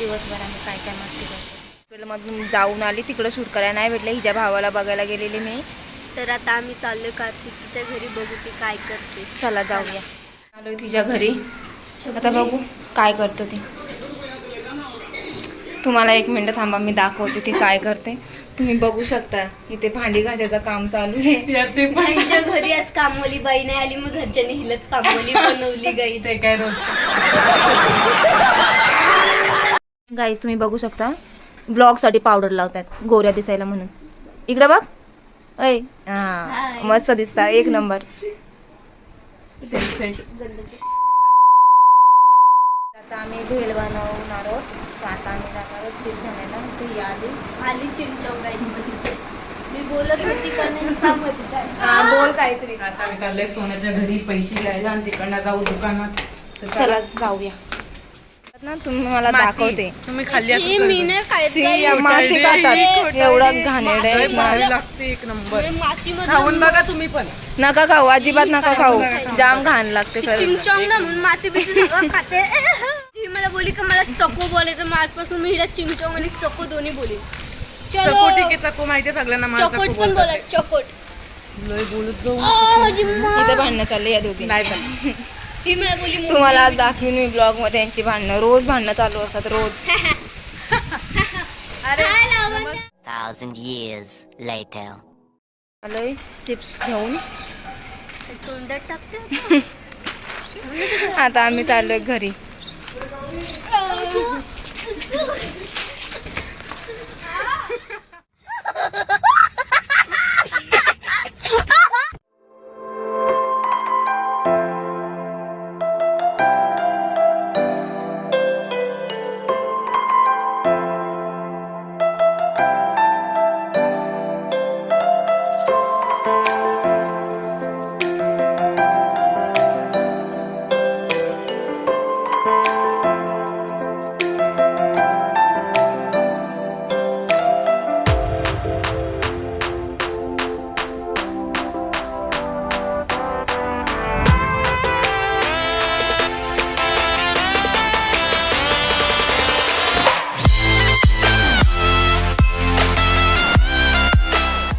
दिवसभर आम्ही काय काय मस्ती करतो. मधून जाऊन आली, तिकडं शूट करायला नाही भेटलं. हिच्या भावाला बघायला गेलेली मी. तर आता आम्ही चाललो कार्तिकीच्या घरी, बघू ती काय करते. चला जाऊया. आलोय तिच्या घरी, आता बघू काय करतो ती. तुम्हाला 1 मिनिट थांबा, मी दाखवते ती काय करते. तुम्ही बघू शकता इथे भांडी घासायचं काम चालू आहे. त्यांच्या घरी आज कामवाली बाई नाही आली, मग घरच्यांनी हिलाच कामवाली बनवली गाई. ते काय रोज गाईज तुम्ही बघू शकता ब्लॉग साठी पावडर लावतात गोऱ्या दिसायला म्हणून. इकडे बघ. ऐ हा मस्त दिसता, 1 नंबर. आता आम्ही भेल बनवणार आहोत. तर आता आम्ही जाणार आहोत चिप्स आणायला. ती आली चिमचम गाईच. मी बोलत होती का नाही काम होती काय. बोल काहीतरी. आता मी चाललंय सोन्याच्या घरी पैसे घ्यायला आणि तिकडनं जाऊ दुकानात. चला जाऊया ना. तुम्ही मला दाखवते. तुम्ही खाल्ली मी नाही खायचं. माती खातात, एवढा घाणेरडा आहे. भारी लागते 1 नंबर. माती खाऊन बघा तुम्ही पण. नका खाऊ, अजिबात नका खाऊ. जाम घाण लागते चिंचोंग ना म्हणून माती बिती सगळं खाते. ती मला बोली का मला चको बोलायचं, मग आजपासून मी हिला चिंचोंग आणि चको दोन्ही बोली. चको ठीक आहे, चको माहितीये सगळ्यांना. मला चकोट पण बोला, चकोट. लय बोलत जाऊ. माझी मा. इथे भांडणं चालले या दोघी. नाही पण ही मला बोली तुम्हाला आज दाखवीन मी ब्लॉग मध्ये यांची भांडणं. रोज भांडणं चालू असतात, रोज. अरे 1,000 years later. आलोय चिप्स घेऊन. तोंडात टाकते. आता आम्ही चाललोय घरी.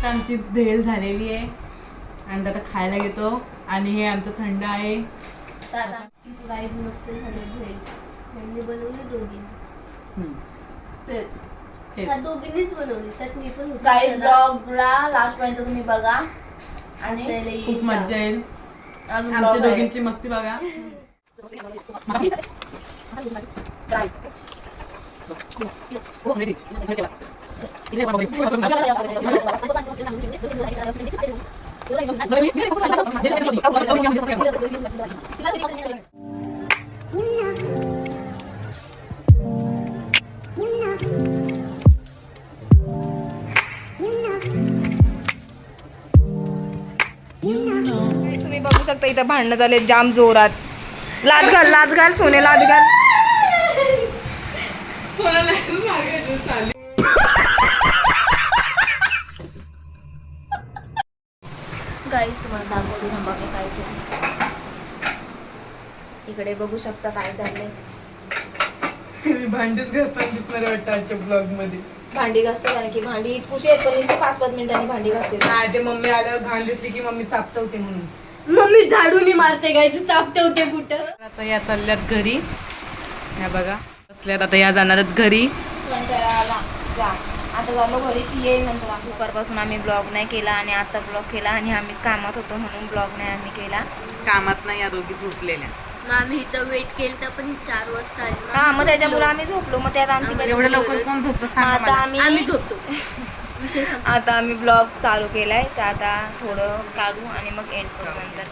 आमची भेल झालेली आहे आणि आता खायला घेतो. आणि हे आमचं थंड आहे. गाईज मस्त झाले भेल. यांनी बनवली दोघींनी. तेच त्या दोघींनीच बनवली, त्यात मी पण होते. गाईज ब्लॉगला लास्ट पर्यंत तुम्ही बघा आणि खूप मज्जा येईल. अजून आमच्या vlog आहे. दोघींची मस्ती बघा. तुम्ही बघू शकता इथं भांडणं झाले जाम जोरात. लाद घाल, लाद घाल सोने, लाद घाल. गाईस तुम्हाला दाखवते थांबा मी काय केलं. इकडे बघू शकता काय चाललंय. मी भांडीच घासताना दिसणार वाटतं आजच्या ब्लॉग मध्ये. भांडी घासते कारण की भांडी इतकुशी आहेत पण नुसतं 5-5 मिनिटांनी भांडी घासते. नाही ते मम्मी आल्यावर घाण दिसली की मम्मी चापटवते म्हणून. मम्मी झाडूनी मारते गाईच, चापते होते कुठं. आता या चालल्यात घरी. या बघा बसल्यात. आता या जाणार घरी. आता झालो घरी ती येईल नंतर. दुपारपासून आम्ही ब्लॉग नाही केला आणि आता ब्लॉग केला आणि आम्ही कामात होतो म्हणून ब्लॉग नाही आम्ही केला. कामात नाही या दोघी झोपलेल्या. मग आम्ही हिचा वेट केलं तर पण ही 4 वाजता आली. हा मग त्याच्यामुळे आम्ही झोपलो. मग त्यात आमची काही एवढं चुकी लवकर होती. कोण झोपतं मग सांगा आता मला. आम्ही झोपतो. विषय संपला. आता आम्ही ब्लॉग चालू केलाय तर आता थोडं काढू आणि मग एंड करू नंतर.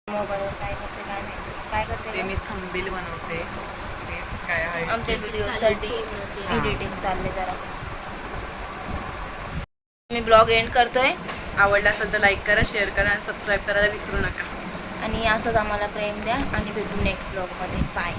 मोबाईलवर काय करते काय माहिती. काय करते ते मी थंबनेल बनवते. तेच काय आहे आमच्या व्हिडिओसाठी एडिटिंग चालले जरा. मी ब्लॉग एंड करतोय. आवडला असेल तर लाईक करा, शेअर करा आणि सबस्क्राईब करायला विसरू नका. आणि असंच आम्हाला प्रेम द्या आणि भेटू नेक्स्ट ब्लॉगमध्ये. बाय.